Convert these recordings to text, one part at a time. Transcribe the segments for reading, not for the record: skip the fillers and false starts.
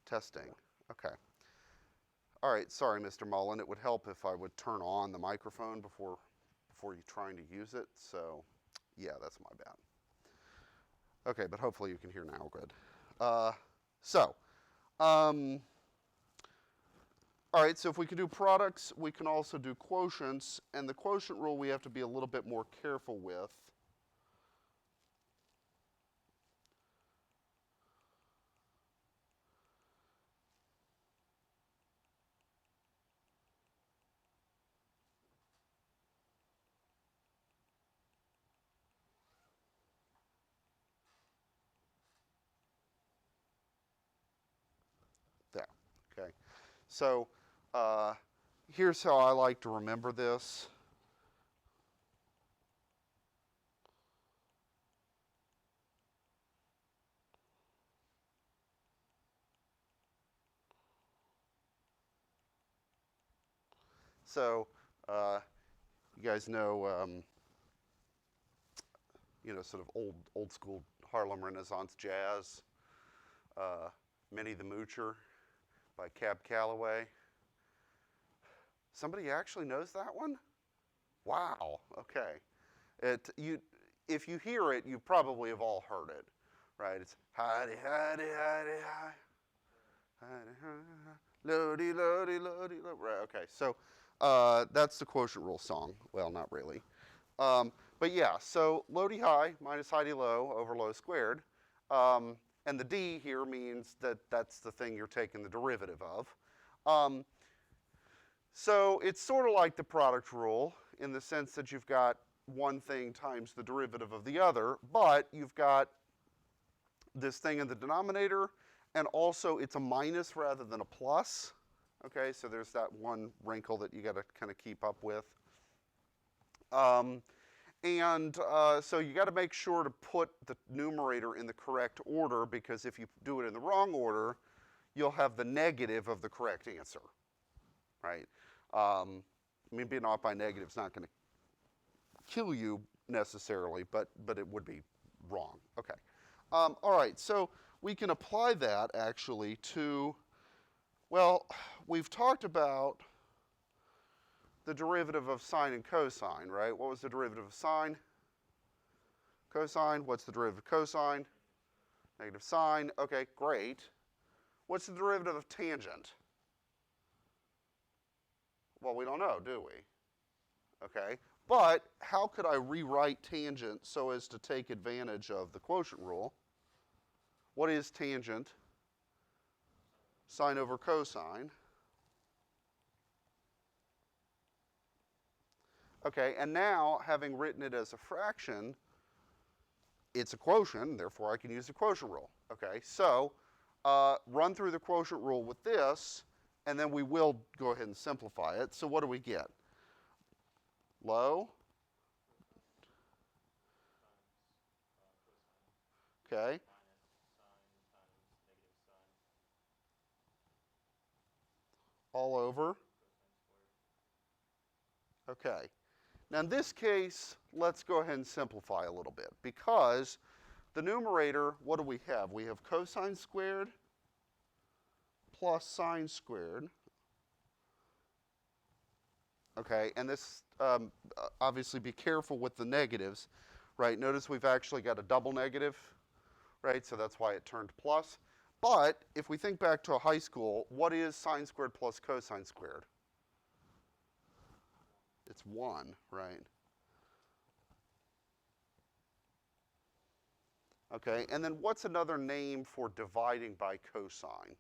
Testing. Okay. All right, sorry, Mr. Mullen. It would help if I would turn on the microphone before you trying to use it. So, yeah, that's my bad. Okay, but hopefully you can hear now good. All right, so if we can do products, we can also do quotients. And the quotient rule we have to be a little bit more careful with. There, okay. So here's how I like to remember this. So you guys know, sort of old school Harlem Renaissance jazz, Minnie the Moocher by Cab Calloway. Somebody actually knows that one? Wow. Okay. If you hear it, you probably have all heard it, right? It's hidey hidey hidey hi, hidey hidey lodi lodi lodi lodi. Right. Okay. So that's the quotient rule song. Well, not really. But yeah. So lodi high minus hidey low over low squared, and the d here means that that's the thing you're taking the derivative of. So it's sort of like the product rule in the sense that you've got one thing times the derivative of the other, but you've got this thing in the denominator, and also it's a minus rather than a plus. Okay, so there's that one wrinkle that you got to kind of keep up with. So you got to make sure to put the numerator in the correct order, because if you do it in the wrong order, you'll have the negative of the correct answer, right? Being off by negative is not going to kill you necessarily, but it would be wrong. Okay. All right, so we can apply that actually to, well, we've talked about the derivative of sine and cosine, right? What was the derivative of sine? Cosine. What's the derivative of cosine? Negative sine. Okay, great. What's the derivative of tangent? Well, we don't know, do we? Okay. But how could I rewrite tangent so as to take advantage of the quotient rule? What is tangent? Sine over cosine. Okay, and now, having written it as a fraction, it's a quotient, therefore I can use the quotient rule. Okay, so run through the quotient rule with this, and then we will go ahead and simplify it. So what do we get? Low. Okay. All over. Okay. Now in this case, let's go ahead and simplify a little bit, because the numerator, what do we have? We have cosine squared plus sine squared. Okay, and this, obviously be careful with the negatives, right? Notice we've actually got a double negative, right? So that's why it turned plus. But if we think back to high school, what is sine squared plus cosine squared? It's 1, right? Okay, and then what's another name for dividing by cosine?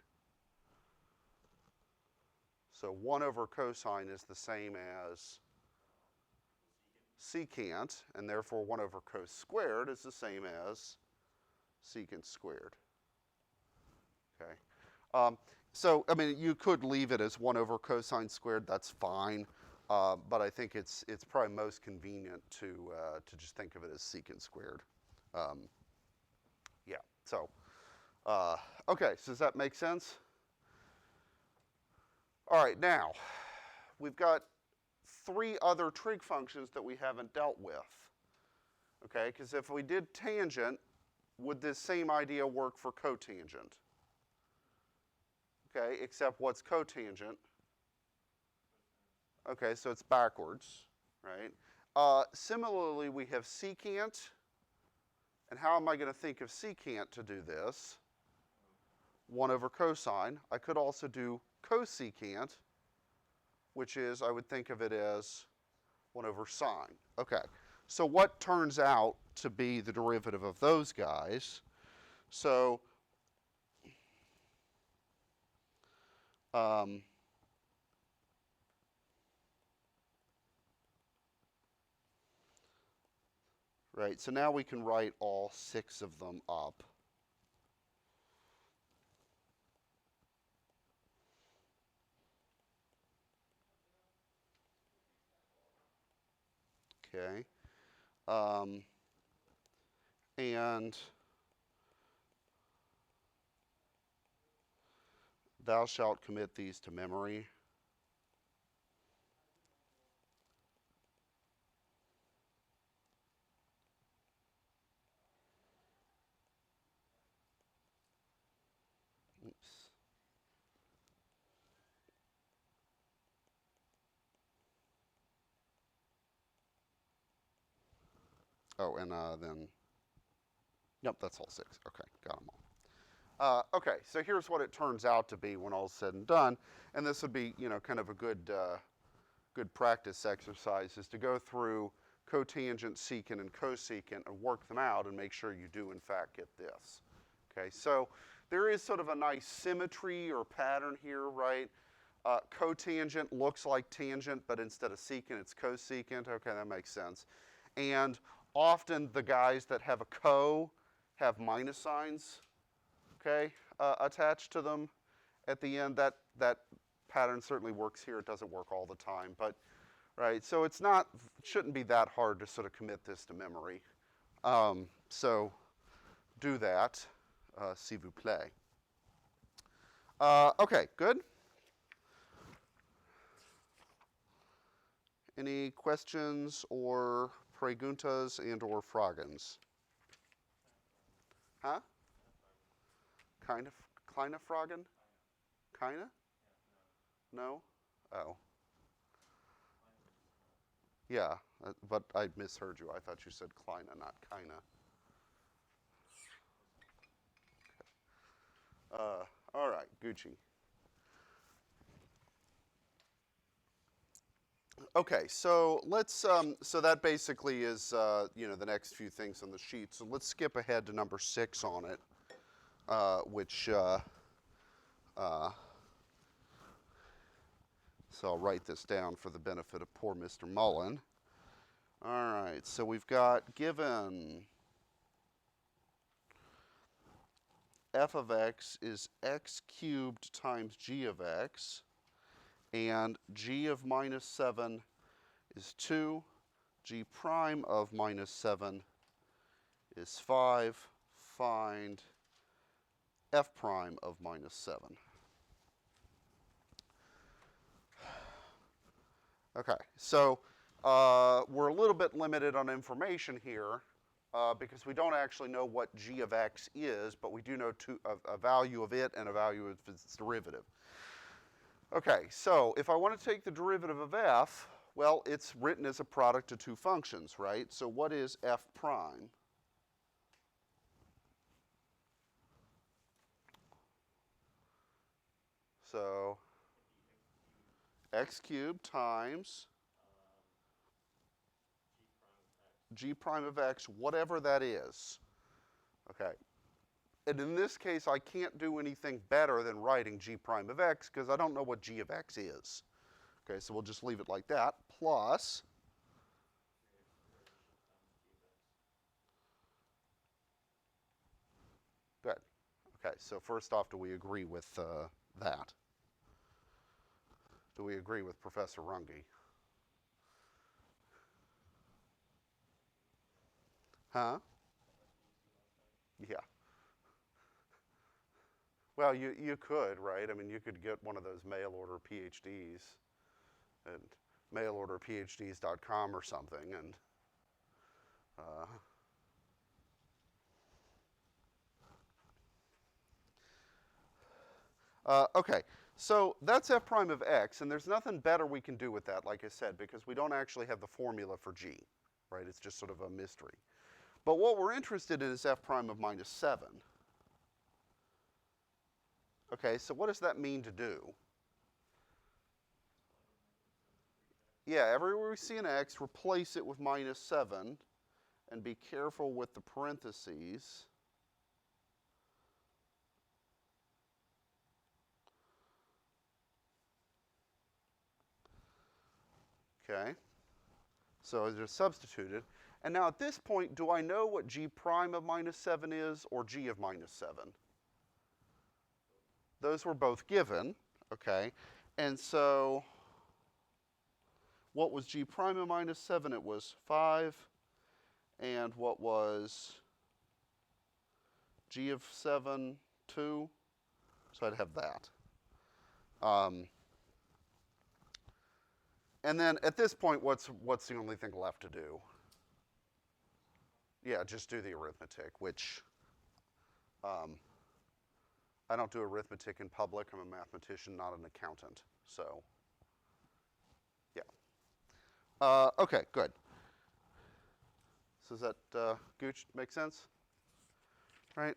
So 1 over cosine is the same as secant, and therefore 1 over cos squared is the same as secant squared. Okay. So, I mean, you could leave it as 1 over cosine squared, that's fine. But I think it's probably most convenient to just think of it as secant squared. Yeah, so, okay, so does that make sense? All right, now, we've got 3 other trig functions that we haven't dealt with. Okay, because if we did tangent, would this same idea work for cotangent? Okay, except what's cotangent? Okay, so it's backwards, right? Similarly, we have secant. And how am I going to think of secant to do this? 1 over cosine. I could also do cosecant, which is, I would think of it as 1 over sine. Okay, so what turns out to be the derivative of those guys? So, right, so now we can write all 6 of them up. Okay. And thou shalt commit these to memory. Oops. Oh, and then, yep, that's all 6. Okay, got them all. Okay, so here's what it turns out to be when all's said and done. And this would be, kind of a good practice exercise, is to go through cotangent, secant, and cosecant and work them out and make sure you do, in fact, get this. Okay, so there is sort of a nice symmetry or pattern here, right? Cotangent looks like tangent, but instead of secant, it's cosecant. Okay, that makes sense. And often the guys that have a co have minus signs, okay, attached to them at the end. That pattern certainly works here. It doesn't work all the time, but right. So it shouldn't be that hard to sort of commit this to memory. So do that, s'il vous plaît. Okay, good. Any questions or preguntas and or fragens? Huh? Kleine Fragen? Keine? No? Oh. Yeah, but I misheard you. I thought you said kleine, not keine. All right, Gucci. Okay, so let's, so that basically is, the next few things on the sheet. So let's skip ahead to number 6 on it, which, so I'll write this down for the benefit of poor Mr. Mullen. All right, so we've got given f of x is x cubed times g of x, and g of minus 7 is 2, g prime of minus 7 is 5. Find f prime of minus 7. Okay, so we're a little bit limited on information here because we don't actually know what g of x is, but we do know a value of it and a value of its derivative. Okay, so if I want to take the derivative of f, well, it's written as a product of two functions, right? So what is f prime? So x cubed times g prime of x, whatever that is. Okay. And in this case, I can't do anything better than writing g prime of x because I don't know what g of x is. Okay, so we'll just leave it like that, plus good. Okay, so first off, do we agree with that? Do we agree with Professor Runge? Huh? Yeah. Well, you could, right? I mean, you could get one of those mail order PhDs and mailorderphds.com or something, and Okay, so that's f prime of x, and there's nothing better we can do with that, like I said, because we don't actually have the formula for g, right? It's just sort of a mystery. But what we're interested in is f prime of minus 7. Okay, so what does that mean to do? Yeah, everywhere we see an x, replace it with minus 7, and be careful with the parentheses. Okay, so I just substituted. And now at this point, do I know what g prime of minus 7 is, or g of minus 7? Those were both given, okay? And so what was g prime of minus 7? It was 5. And what was g of 7? 2. So I'd have that. And then at this point, what's the only thing left to do? Yeah, just do the arithmetic, which I don't do arithmetic in public. I'm a mathematician, not an accountant. So, yeah. Okay, good. So does that Gooch make sense? Right?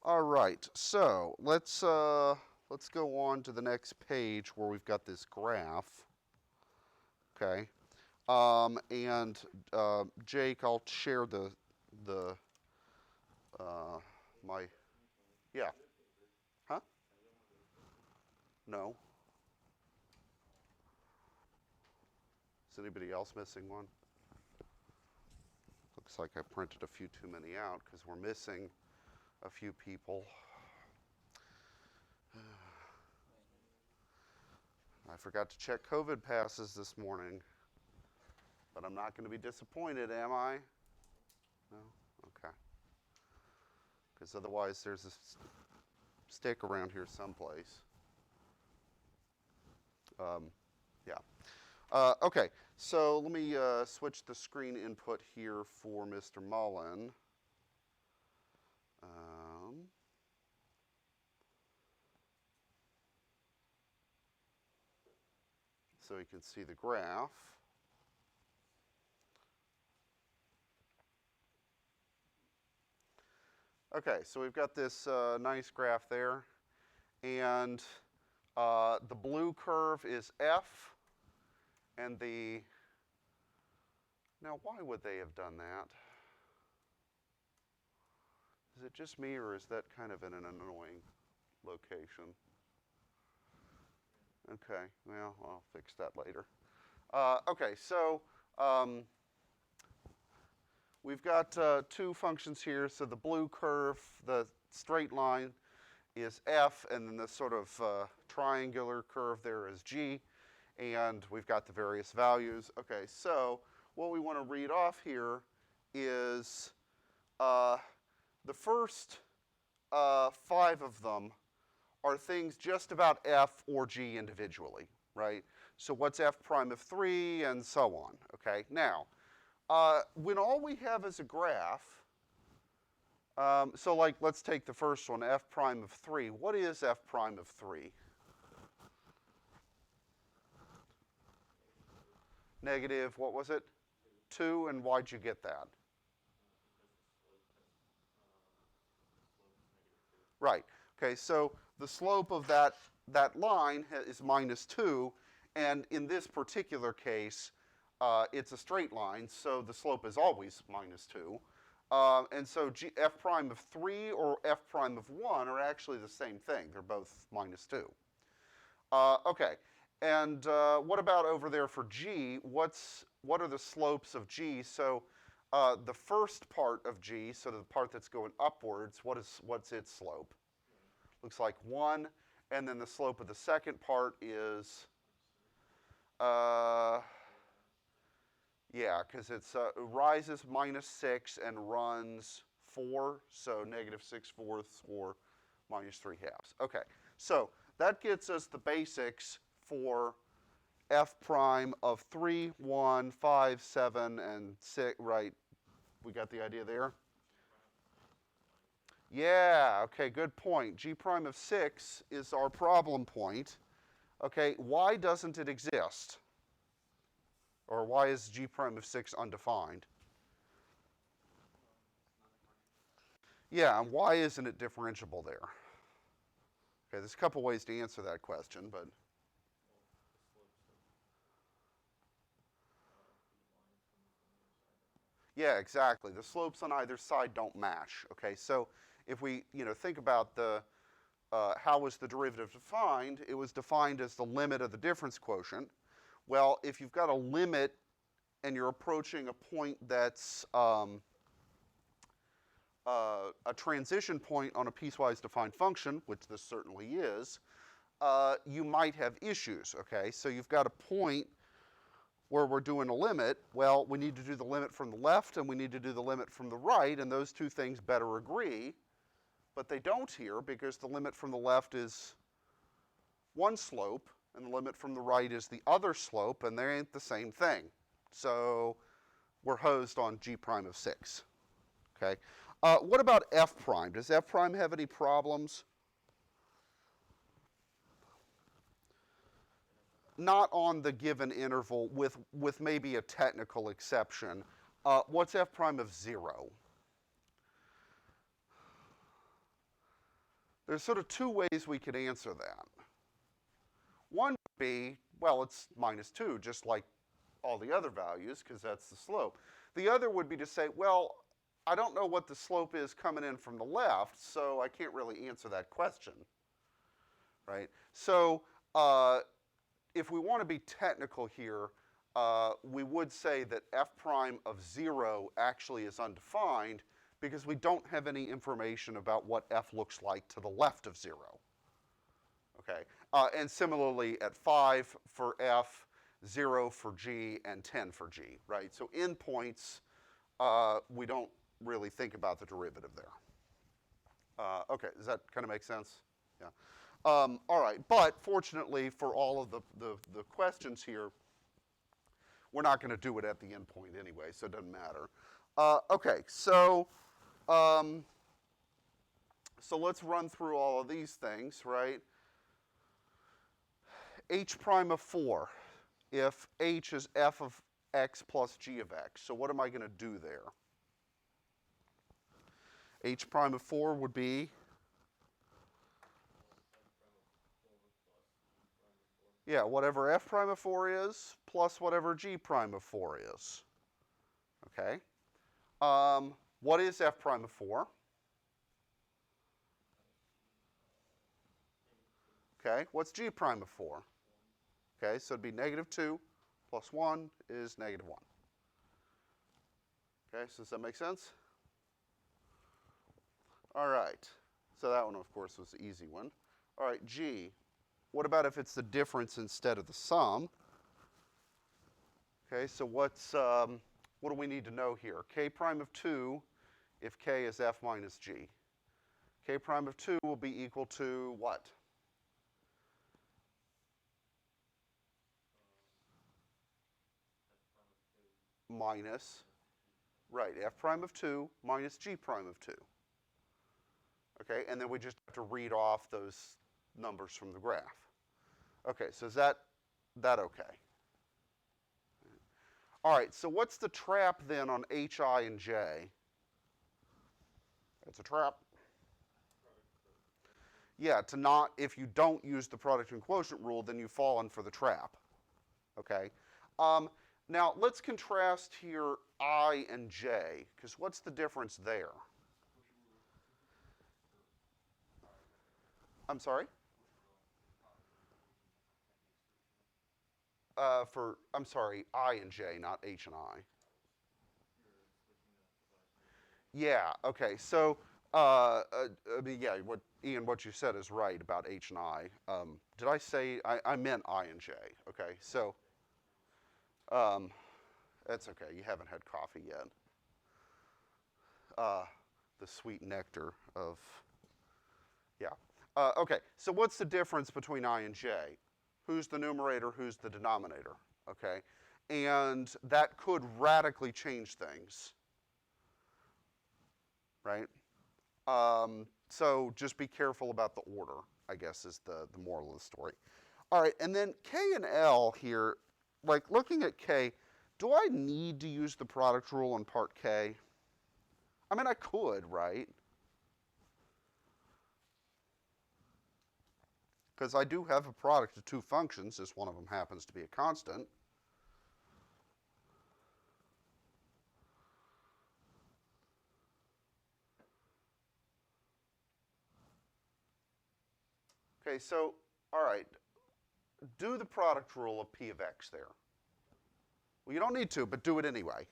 All right. So let's go on to the next page where we've got this graph. Okay. And Jake, I'll share my, yeah. Huh? No. Is anybody else missing one? Looks like I printed a few too many out because we're missing a few people. I forgot to check COVID passes this morning, but I'm not going to be disappointed, am I? No? Okay. Because otherwise there's a stick around here someplace. Yeah. Okay, so let me switch the screen input here for Mr. Mullen. So you can see the graph. Okay, so we've got this nice graph there, and the blue curve is f, and now why would they have done that? Is it just me, or is that kind of in an annoying location? Okay, well, I'll fix that later. Okay, so we've got two functions here. So the blue curve, the straight line, is f, and then the sort of triangular curve there is g, and we've got the various values. Okay, so what we want to read off here is the first 5 of them are things just about f or g individually, right? So what's f prime of 3 and so on, okay? Now, when all we have is a graph, so like let's take the first one, f prime of 3. What is f prime of 3? Negative, what was it? 2, and why'd you get that? Right, okay, so the slope of that line is minus 2, and in this particular case, it's a straight line, so the slope is always minus 2. And so f prime of 3 or f prime of 1 are actually the same thing. They're both minus 2. Okay, and what about over there for g? What are the slopes of g? So the first part of g, so the part that's going upwards, what's its slope? Looks like 1, and then the slope of the second part is, yeah, because it rises minus 6 and runs 4, so negative 6/4 or minus 3/2. Okay, so that gets us the basics for f prime of 3, 1, 5, 7, and 6, right? We got the idea there? Yeah, okay, good point. G prime of 6 is our problem point. Okay, why doesn't it exist? Or why is G prime of 6 undefined? Yeah, and why isn't it differentiable there? Okay, there's a couple ways to answer that question, but yeah, exactly. The slopes on either side don't match. Okay, so if we think about the how was the derivative defined? It was defined as the limit of the difference quotient. Well, if you've got a limit and you're approaching a point that's a transition point on a piecewise defined function, which this certainly is, you might have issues. Okay, so you've got a point where we're doing a limit. Well, we need to do the limit from the left and we need to do the limit from the right, and those two things better agree. But they don't here because the limit from the left is one slope and the limit from the right is the other slope, and they ain't the same thing. So we're hosed on G prime of 6. Okay. What about F prime? Does F prime have any problems? Not on the given interval, with maybe a technical exception. What's F prime of 0? There's sort of two ways we could answer that. One would be, well, it's -2, just like all the other values, because that's the slope. The other would be to say, well, I don't know what the slope is coming in from the left, so I can't really answer that question, right? So if we want to be technical here, we would say that F prime of 0 actually is undefined because we don't have any information about what F looks like to the left of 0. Okay, and similarly at 5 for F, 0 for G, and 10 for G, right? So in points, we don't really think about the derivative there. Okay, does that kind of make sense? Yeah. All right, but fortunately for all of the questions here, we're not going to do it at the endpoint anyway, so it doesn't matter. Okay, so let's run through all of these things, right? H prime of 4, if H is f of x plus g of x. So what am I going to do there? H prime of 4 would be, yeah, whatever f prime of 4 is plus whatever g prime of 4 is. Okay. What is f prime of 4? Okay. What's g prime of 4? Okay, so it'd be -2 plus 1 is -1. Okay, so does that make sense? All right. So that one, of course, was the easy one. All right, g. What about if it's the difference instead of the sum? Okay, so what do we need to know here? K prime of 2 if k is f minus g. K prime of 2 will be equal to what? Minus, right, f prime of 2 minus g prime of 2. Okay, and then we just have to read off those numbers from the graph. Okay, so is that okay? All right, so what's the trap then on hi and j? It's a trap. Yeah, if you don't use the product and quotient rule, then you've fallen for the trap. Okay? Now, let's contrast here I and j, because what's the difference there? I'm sorry? I'm sorry, I and j, not h and I. Yeah, okay, so, I mean, yeah, Ian, what you said is right about h and I. Did I say, I meant I and j, okay, so, that's okay, you haven't had coffee yet. The sweet nectar of, yeah. Okay, so what's the difference between I and j? Who's the numerator, who's the denominator, okay? And that could radically change things, right? So just be careful about the order, I guess, is the moral of the story. All right, and then K and L here, like looking at K, do I need to use the product rule in part K? I mean, I could, right? Because I do have a product of two functions, as one of them happens to be a constant. Okay, so, all right, do the product rule of P of X there. Well, you don't need to, but do it anyway.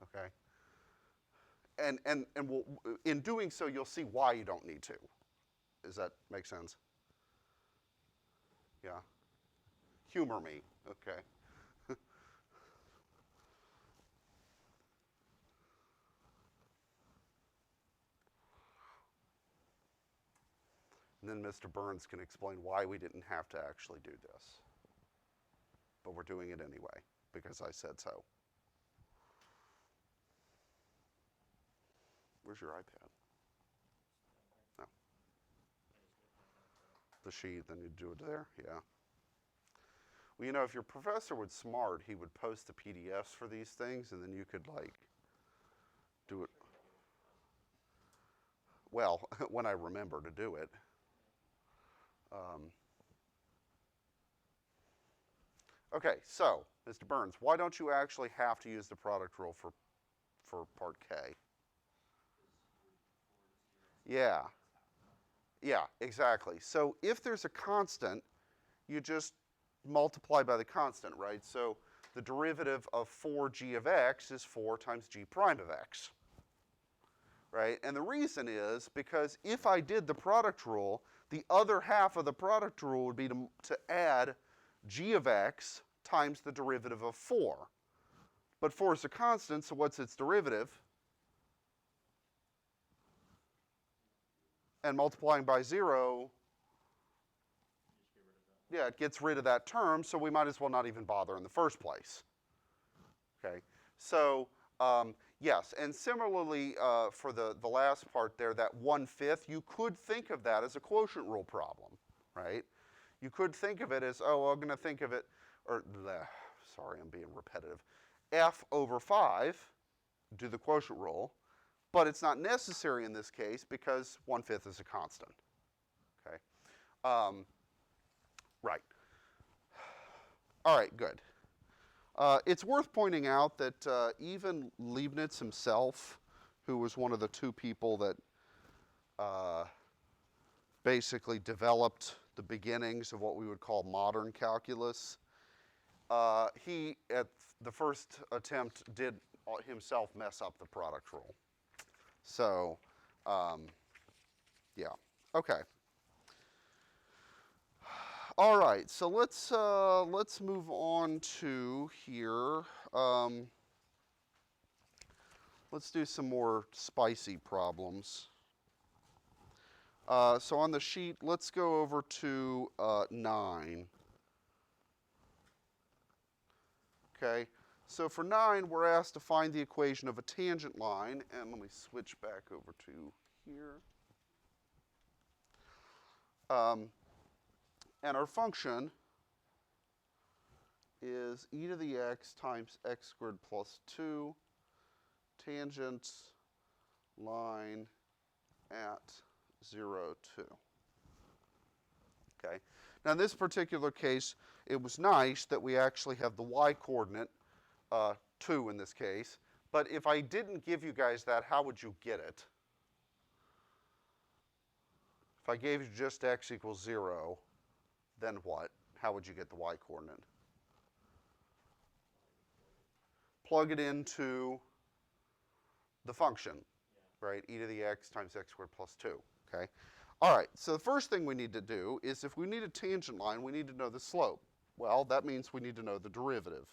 Okay? And we'll, in doing so, you'll see why you don't need to. Does that make sense? Yeah? Humor me. Okay. And then Mr. Burns can explain why we didn't have to actually do this. But we're doing it anyway, because I said so. Where's your iPad? No. The sheet, then you do it there? Yeah. Well, you know, if your professor was smart, he would post the PDFs for these things, and then you could, like, do it. Well, when I remember to do it. Okay, so, Mr. Burns, why don't you actually have to use the product rule for part K? Yeah. Yeah, exactly. So if there's a constant, you just multiply by the constant, right? So the derivative of 4g of x is 4 times g prime of x, right? And the reason is because if I did the product rule, the other half of the product rule would be to add g of x times the derivative of 4. But 4 is a constant, so what's its derivative? And multiplying by 0, yeah, it gets rid of that term, so we might as well not even bother in the first place. Okay, so yes, and similarly for the last part there, that 1/5, you could think of that as a quotient rule problem, right? You could think of it as, oh, I'm going to think of it, or sorry, I'm being repetitive. F over 5, do the quotient rule, but it's not necessary in this case because 1/5 is a constant. Okay, right. All right, good. It's worth pointing out that even Leibniz himself, who was one of the two people that basically developed the beginnings of what we would call modern calculus, he, at the first attempt, did himself mess up the product rule. So, yeah, okay. All right, so let's move on to here. Let's do some more spicy problems. So on the sheet, let's go over to 9. Okay, so for 9, we're asked to find the equation of a tangent line, and let me switch back over to here. And our function is e to the x times x squared plus 2 tangent line at 0, 2. Okay. Now in this particular case, it was nice that we actually have the y-coordinate, 2 in this case. But if I didn't give you guys that, how would you get it? If I gave you just x equals 0, then what? How would you get the y-coordinate? Plug it into the function, right? E to the x times x squared plus 2, okay? All right, so the first thing we need to do is if we need a tangent line, we need to know the slope. Well, that means we need to know the derivative,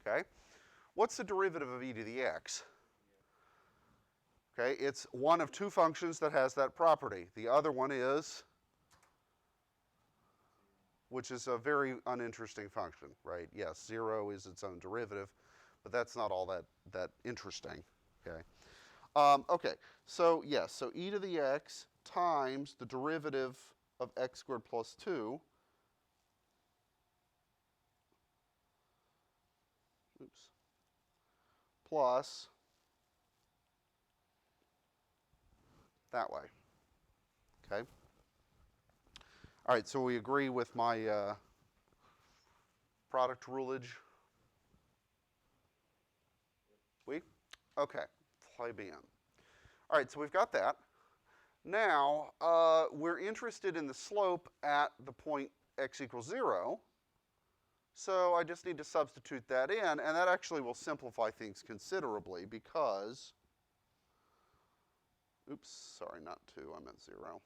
okay? What's the derivative of e to the x? Okay, it's one of two functions that has that property. The other one is, which is a very uninteresting function, right? Yes, 0 is its own derivative, but that's not all that interesting, okay? Okay, so yes, so e to the x times the derivative of x squared plus 2, oops, plus that way, okay? All right, so we agree with my product rulage? We? Okay, très bien. All right, so we've got that. Now, we're interested in the slope at the point x equals 0. So I just need to substitute that in, and that actually will simplify things considerably because, oops, sorry, not 2, I meant 0.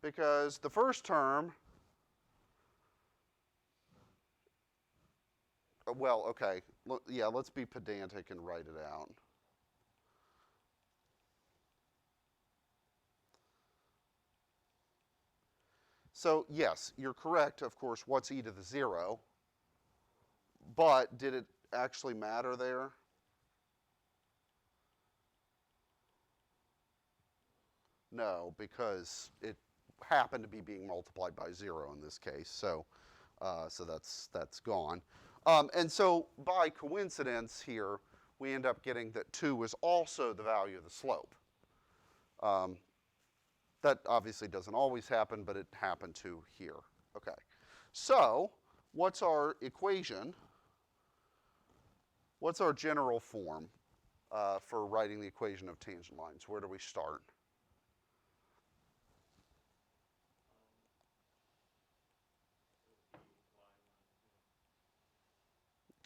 Because the first term, well, okay, yeah, let's be pedantic and write it out. So yes, you're correct, of course, what's e to the 0, but did it actually matter there? No, because it happened to be being multiplied by 0 in this case, so that's gone. And so by coincidence here, we end up getting that 2 is also the value of the slope. That obviously doesn't always happen, but it happened to here. Okay, so what's our equation? What's our general form for writing the equation of tangent lines? Where do we start?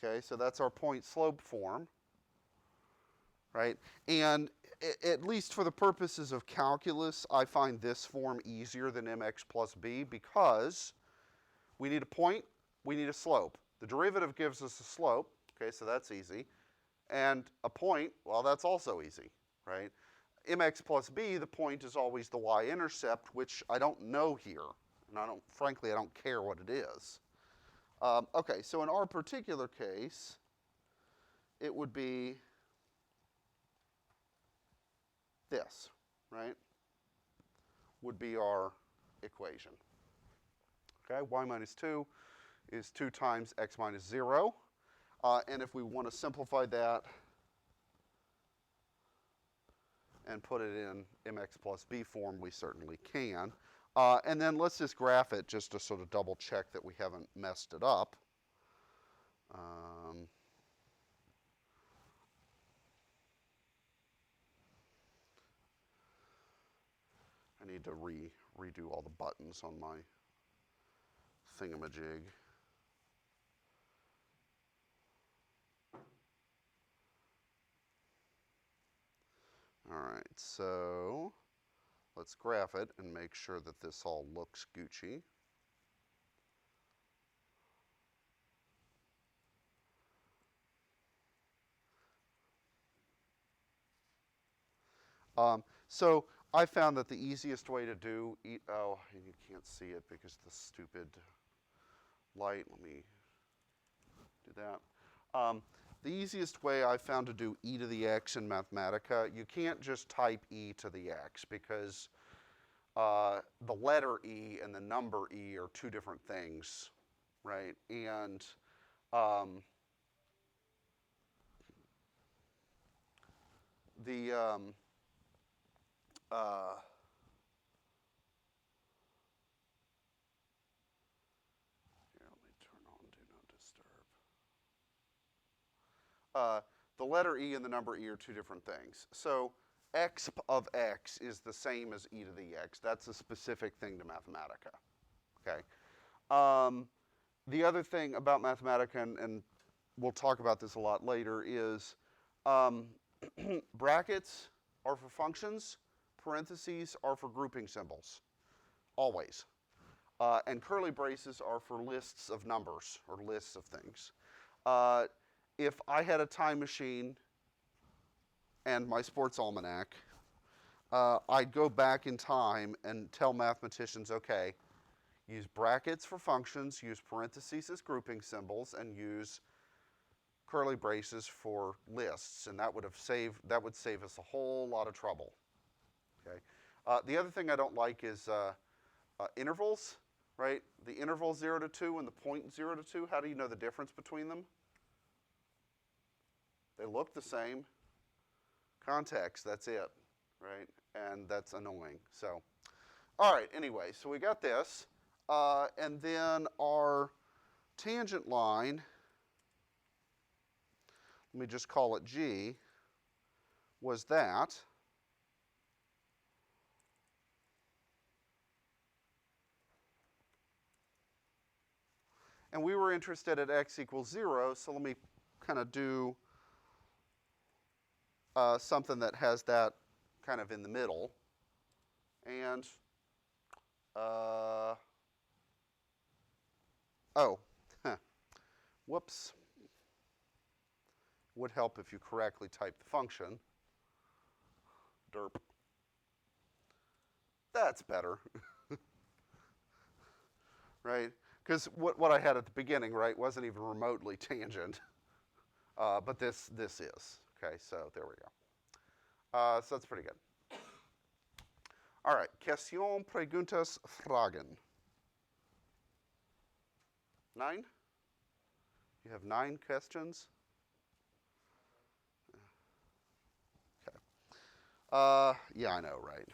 Okay, so that's our point slope form, right? And at least for the purposes of calculus, I find this form easier than mx plus b because we need a point, we need a slope. The derivative gives us a slope, okay, so that's easy. And a point, well, that's also easy, right? Mx plus b, the point is always the y-intercept, which I don't know here. And frankly, I don't care what it is. Okay, so in our particular case, it would be this, right? Would be our equation. Okay, y minus 2 is 2 times x minus 0. And if we want to simplify that and put it in mx plus b form, we certainly can. And then let's just graph it just to sort of double check that we haven't messed it up. I need to redo all the buttons on my thingamajig. All right, so let's graph it and make sure that this all looks Gucci. So I found that the easiest way to do, oh, and you can't see it because the stupid light, let me do that. The easiest way I found to do e to the x in Mathematica, you can't just type e to the x because the letter e and the number e are two different things, right? And the here, let me turn on do not disturb. The letter e and the number e are two different things. So x of x is the same as e to the x. That's a specific thing to Mathematica, okay? The other thing about Mathematica, and we'll talk about this a lot later, is brackets are for functions, parentheses are for grouping symbols, always. And curly braces are for lists of numbers or lists of things. If I had a time machine and my sports almanac, I'd go back in time and tell mathematicians, okay, use brackets for functions, use parentheses as grouping symbols, and use curly braces for lists, and that would save us a whole lot of trouble. Okay. The other thing I don't like is intervals, right? The interval 0 to 2 and the point 0 to 2. How do you know the difference between them? They look the same. Context, that's it, right? And that's annoying. So, all right, anyway, so we got this. And then our tangent line, let me just call it G, was that. And we were interested at x equals 0, so let me kind of do something that has that kind of in the middle. And, whoops. Would help if you correctly type the function. Derp. That's better. Right? Because what I had at the beginning, right, wasn't even remotely tangent. But this is. Okay, so there we go. So that's pretty good. All right, question, preguntas, fragen. 9? You have 9 questions? Okay. Yeah, I know, right?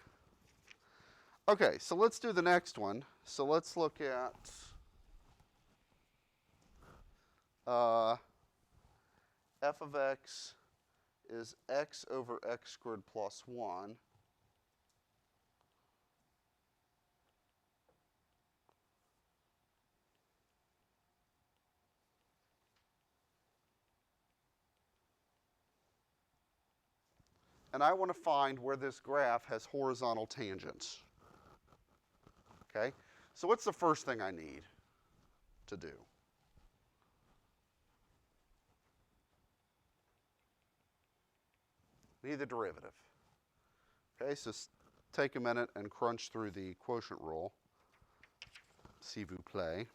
Okay, so let's do the next one. So let's look at f of x is x over x squared plus 1. And I want to find where this graph has horizontal tangents. Okay? So what's the first thing I need to do? Need the derivative. Okay, so take a minute and crunch through the quotient rule. S'il vous plaît.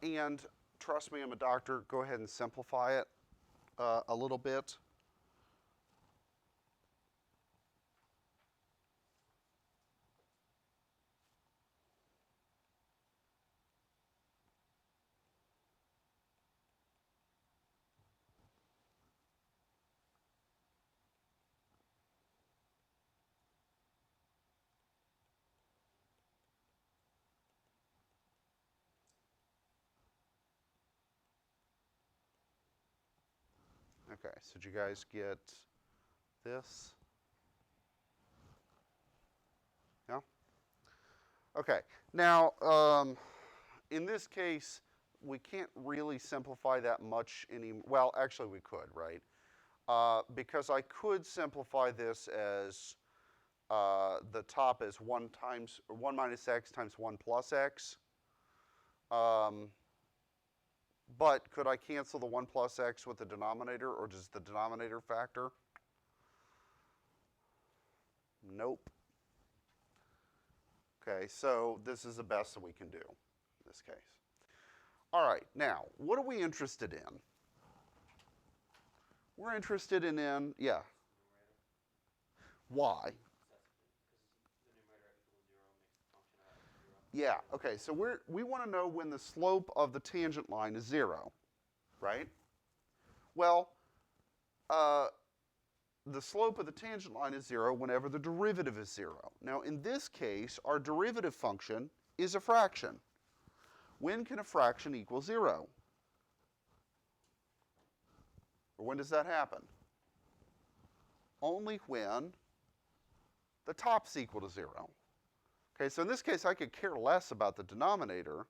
And trust me, I'm a doctor. Go ahead and simplify it a little bit. Okay, so did you guys get this? Yeah? Okay, now in this case, we can't really simplify that much well, actually we could, right? Because I could simplify this as the top is 1 minus x times 1 plus x. But could I cancel the 1 plus x with the denominator, or does the denominator factor? Nope. Okay, so this is the best that we can do in this case. All right, now, what are we interested in? We're interested in yeah. Why? Yeah, okay, so we want to know when the slope of the tangent line is 0, right? Well, the slope of the tangent line is 0 whenever the derivative is 0. Now, in this case, our derivative function is a fraction. When can a fraction equal 0? Or when does that happen? Only when the top's equal to 0. Okay, so in this case, I could care less about the denominator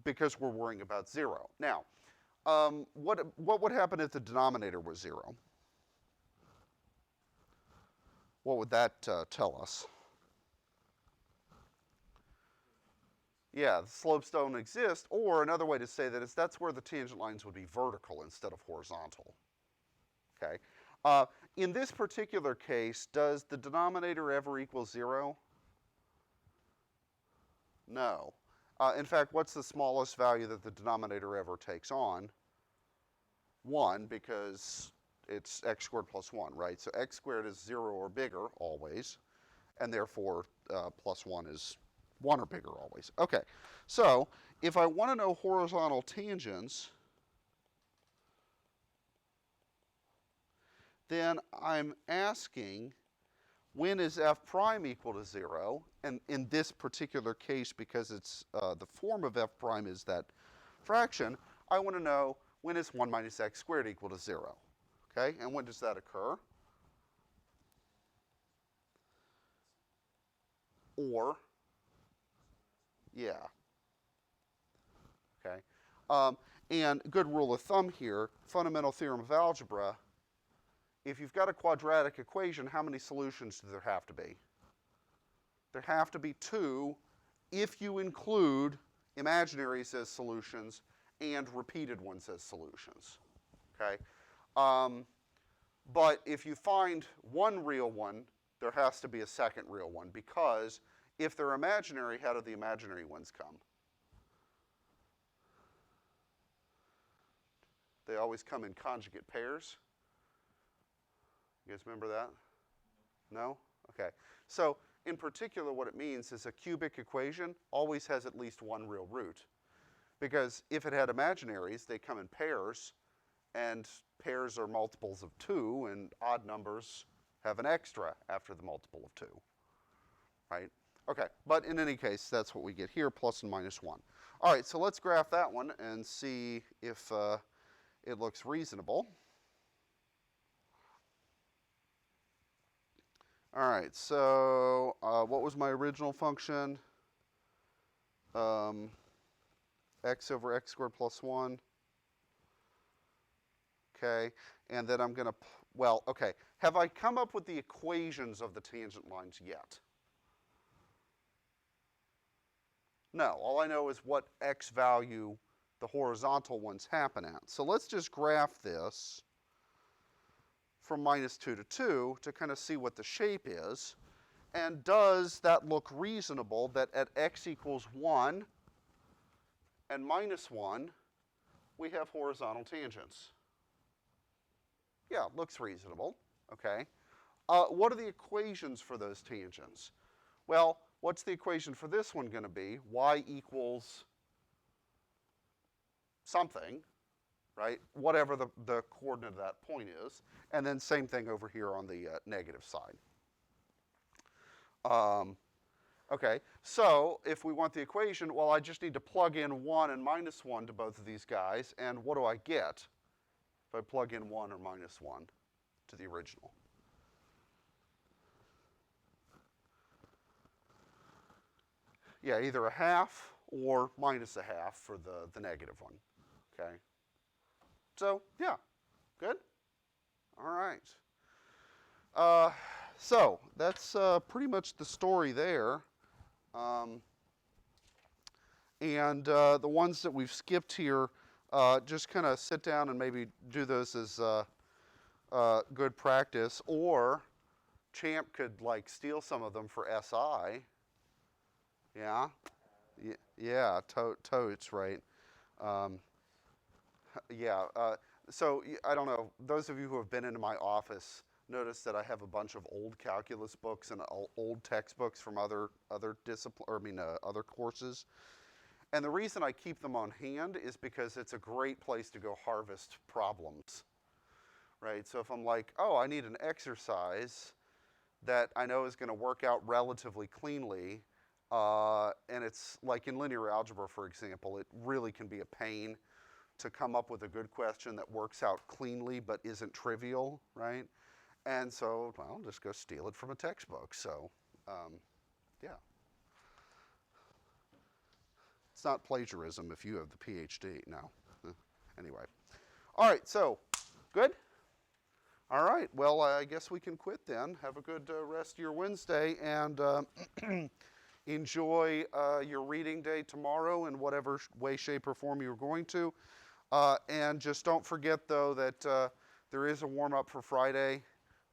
because we're worrying about 0. Now, what would happen if the denominator was 0? What would that tell us? Yeah, the slopes don't exist, or another way to say that is that's where the tangent lines would be vertical instead of horizontal. Okay. In this particular case, does the denominator ever equal 0? No. In fact, what's the smallest value that the denominator ever takes on? 1, because it's x squared plus 1, right? So x squared is 0 or bigger always, and therefore plus 1 is 1 or bigger always. Okay, so if I want to know horizontal tangents, then I'm asking when is f prime equal to 0? And in this particular case, because it's the form of f prime is that fraction, I want to know when is 1 minus x squared equal to 0. Okay, and when does that occur? Or, yeah. Okay, and good rule of thumb here, fundamental theorem of algebra, if you've got a quadratic equation, how many solutions do there have to be? There have to be 2 if you include imaginaries as solutions and repeated ones as solutions. Okay? But if you find one real one, there has to be a second real one, because if they're imaginary, how do the imaginary ones come? They always come in conjugate pairs. You guys remember that? No? Okay. So in particular, what it means is a cubic equation always has at least one real root. Because if it had imaginaries, they come in pairs, and pairs are multiples of 2, and odd numbers have an extra after the multiple of 2. Right? Okay, but in any case, that's what we get here, plus and minus 1. All right, so let's graph that one and see if it looks reasonable. All right, so what was my original function? X over x squared plus 1. Okay, and then I'm going to, well, okay. Have I come up with the equations of the tangent lines yet? No, all I know is what x value the horizontal ones happen at. So let's just graph this from minus 2 to 2 to kind of see what the shape is. And does that look reasonable that at x equals 1 and minus 1, we have horizontal tangents? Yeah, it looks reasonable. Okay. What are the equations for those tangents? Well, what's the equation for this one going to be? Y equals something, right? Whatever the coordinate of that point is. And then same thing over here on the negative side. Okay, so if we want the equation, well, I just need to plug in 1 and minus 1 to both of these guys. And what do I get if I plug in 1 or minus 1 to the original? Yeah, either a half or minus a half for the negative one. Okay. So, yeah, good? All right. So that's pretty much the story there. And the ones that we've skipped here, just kind of sit down and maybe do those as good practice. Or Champ could like steal some of them for SI. Yeah, yeah, totes, right? Yeah. So I don't know. Those of you who have been into my office notice that I have a bunch of old calculus books and old textbooks from other other courses. And the reason I keep them on hand is because it's a great place to go harvest problems, right? So if I'm like, oh, I need an exercise that I know is going to work out relatively cleanly, and it's like in linear algebra, for example, it really can be a pain to come up with a good question that works out cleanly but isn't trivial, right? And so, well, just go steal it from a textbook. So, yeah. It's not plagiarism if you have the PhD. No. Anyway. All right, so, good? All right, well, I guess we can quit then. Have a good rest of your Wednesday, and enjoy your reading day tomorrow in whatever way, shape, or form you're going to. And just don't forget, though, that there is a warm-up for Friday.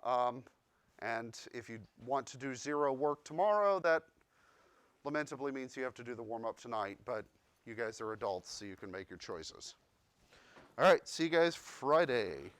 And if you want to do zero work tomorrow, that lamentably means you have to do the warm-up tonight. But you guys are adults, so you can make your choices. All right, see you guys Friday.